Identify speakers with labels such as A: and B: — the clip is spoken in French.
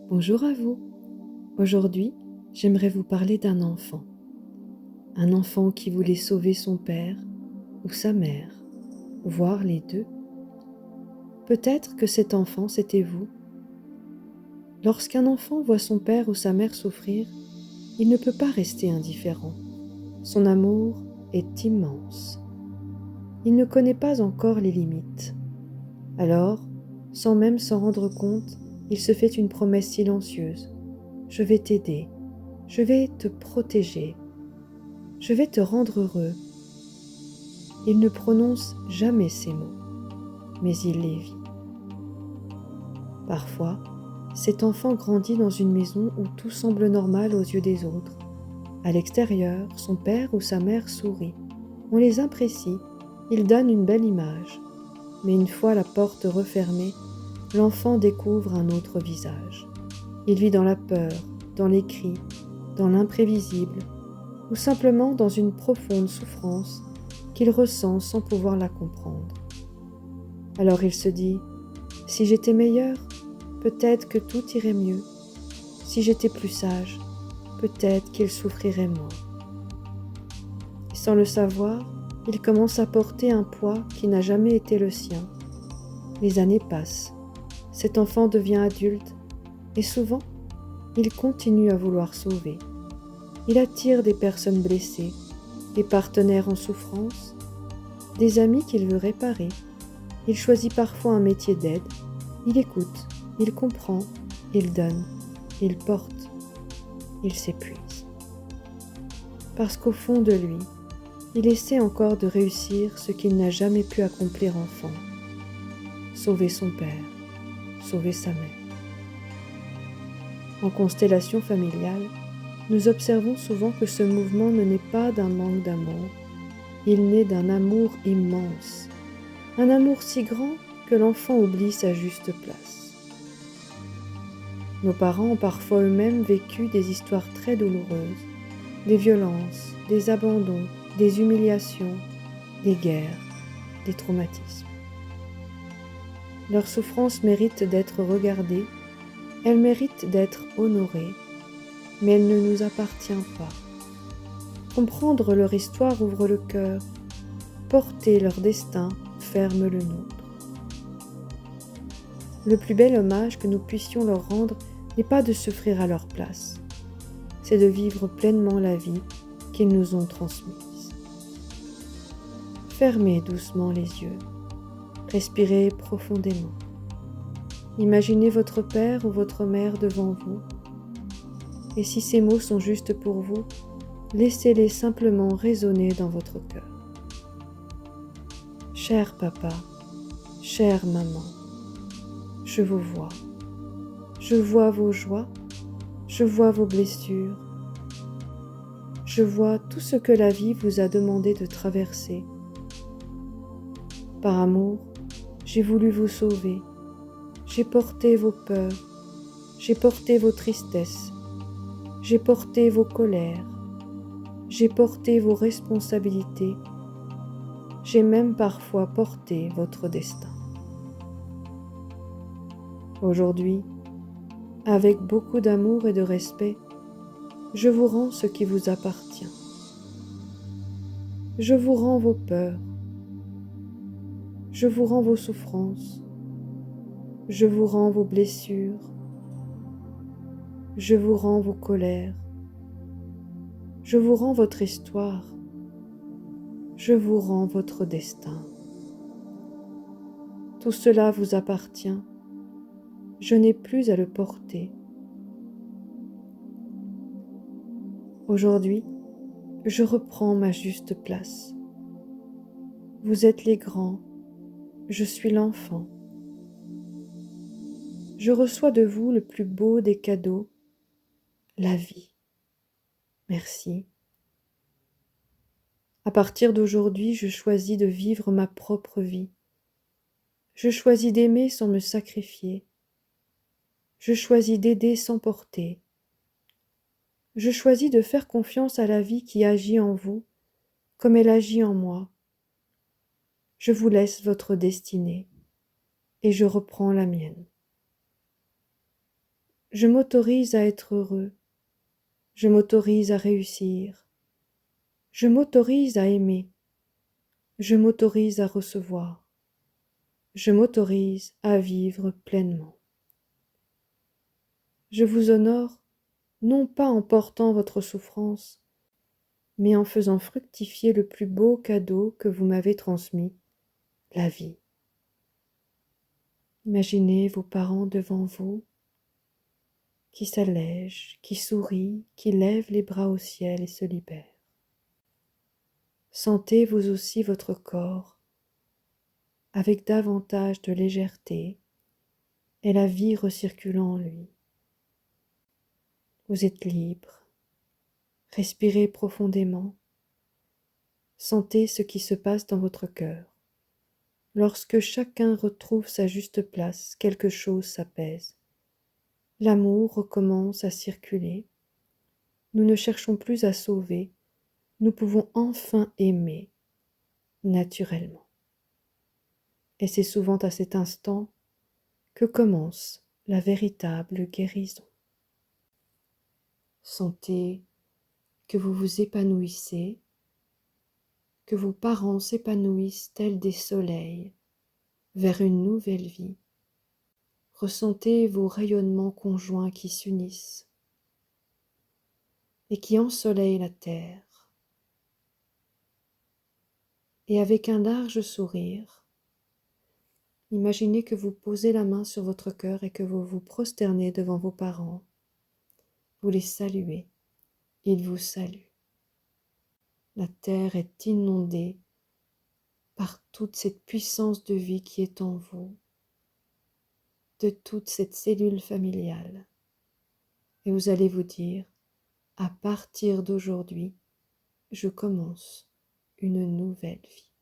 A: Bonjour à vous. Aujourd'hui, j'aimerais vous parler d'un enfant. Un enfant qui voulait sauver son père ou sa mère, voire les deux. Peut-être que cet enfant, c'était vous. Lorsqu'un enfant voit son père ou sa mère souffrir, il ne peut pas rester indifférent. Son amour est immense. Il ne connaît pas encore les limites. Alors, sans même s'en rendre compte, il se fait une promesse silencieuse. Je vais t'aider. Je vais te protéger. Je vais te rendre heureux. Il ne prononce jamais ces mots, mais il les vit. Parfois, cet enfant grandit dans une maison où tout semble normal aux yeux des autres. À l'extérieur, son père ou sa mère sourit. On les apprécie, ils donnent une belle image. Mais une fois la porte refermée, l'enfant découvre un autre visage. Il vit dans la peur, dans les cris, dans l'imprévisible, ou simplement dans une profonde souffrance qu'il ressent sans pouvoir la comprendre. Alors il se dit, si j'étais meilleur, peut-être que tout irait mieux. Si j'étais plus sage, peut-être qu'il souffrirait moins. Et sans le savoir, il commence à porter un poids qui n'a jamais été le sien. Les années passent, cet enfant devient adulte, et souvent, il continue à vouloir sauver. Il attire des personnes blessées, des partenaires en souffrance, des amis qu'il veut réparer. Il choisit parfois un métier d'aide. Il écoute, il comprend, il donne, il porte, il s'épuise. Parce qu'au fond de lui, il essaie encore de réussir ce qu'il n'a jamais pu accomplir enfant. Sauver son père, sauver sa mère. En constellation familiale, nous observons souvent que ce mouvement ne naît pas d'un manque d'amour, il naît d'un amour immense, un amour si grand que l'enfant oublie sa juste place. Nos parents ont parfois eux-mêmes vécu des histoires très douloureuses, des violences, des abandons, des humiliations, des guerres, des traumatismes. Leur souffrance mérite d'être regardée, elle mérite d'être honorée, mais elle ne nous appartient pas. Comprendre leur histoire ouvre le cœur, porter leur destin ferme le nôtre. Le plus bel hommage que nous puissions leur rendre n'est pas de souffrir à leur place, c'est de vivre pleinement la vie qu'ils nous ont transmise. Fermez doucement les yeux, respirez profondément. Imaginez votre père ou votre mère devant vous, et si ces mots sont justes pour vous, laissez-les simplement résonner dans votre cœur. Cher papa, chère maman, je vous vois. Je vois vos joies, je vois vos blessures, je vois tout ce que la vie vous a demandé de traverser. Par amour, j'ai voulu vous sauver. J'ai porté vos peurs, j'ai porté vos tristesses, j'ai porté vos colères, j'ai porté vos responsabilités, j'ai même parfois porté votre destin. Aujourd'hui, avec beaucoup d'amour et de respect, je vous rends ce qui vous appartient. Je vous rends vos peurs, je vous rends vos souffrances, je vous rends vos blessures, je vous rends vos colères, je vous rends votre histoire, je vous rends votre destin. Tout cela vous appartient, je n'ai plus à le porter. Aujourd'hui, je reprends ma juste place. Vous êtes les grands, je suis l'enfant. Je reçois de vous le plus beau des cadeaux, la vie. Merci. À partir d'aujourd'hui, je choisis de vivre ma propre vie. Je choisis d'aimer sans me sacrifier. Je choisis d'aider sans porter. Je choisis de faire confiance à la vie qui agit en vous, comme elle agit en moi. Je vous laisse votre destinée, et je reprends la mienne. Je m'autorise à être heureux. Je m'autorise à réussir. Je m'autorise à aimer. Je m'autorise à recevoir. Je m'autorise à vivre pleinement. Je vous honore non pas en portant votre souffrance, mais en faisant fructifier le plus beau cadeau que vous m'avez transmis, la vie. Imaginez vos parents devant vous, qui s'allègent, qui sourient, qui lèvent les bras au ciel et se libèrent. Sentez vous aussi votre corps avec davantage de légèreté et la vie recirculant en lui. Vous êtes libre. Respirez profondément. Sentez ce qui se passe dans votre cœur. Lorsque chacun retrouve sa juste place, quelque chose s'apaise. L'amour recommence à circuler. Nous ne cherchons plus à sauver. Nous pouvons enfin aimer naturellement. Et c'est souvent à cet instant que commence la véritable guérison. Sentez que vous vous épanouissez, que vos parents s'épanouissent tels des soleils vers une nouvelle vie. Ressentez vos rayonnements conjoints qui s'unissent et qui ensoleillent la terre. Et avec un large sourire, imaginez que vous posez la main sur votre cœur et que vous vous prosternez devant vos parents. Vous les saluez, ils vous saluent. La terre est inondée par toute cette puissance de vie qui est en vous, de toute cette cellule familiale. Et vous allez vous dire, à partir d'aujourd'hui, je commence une nouvelle vie.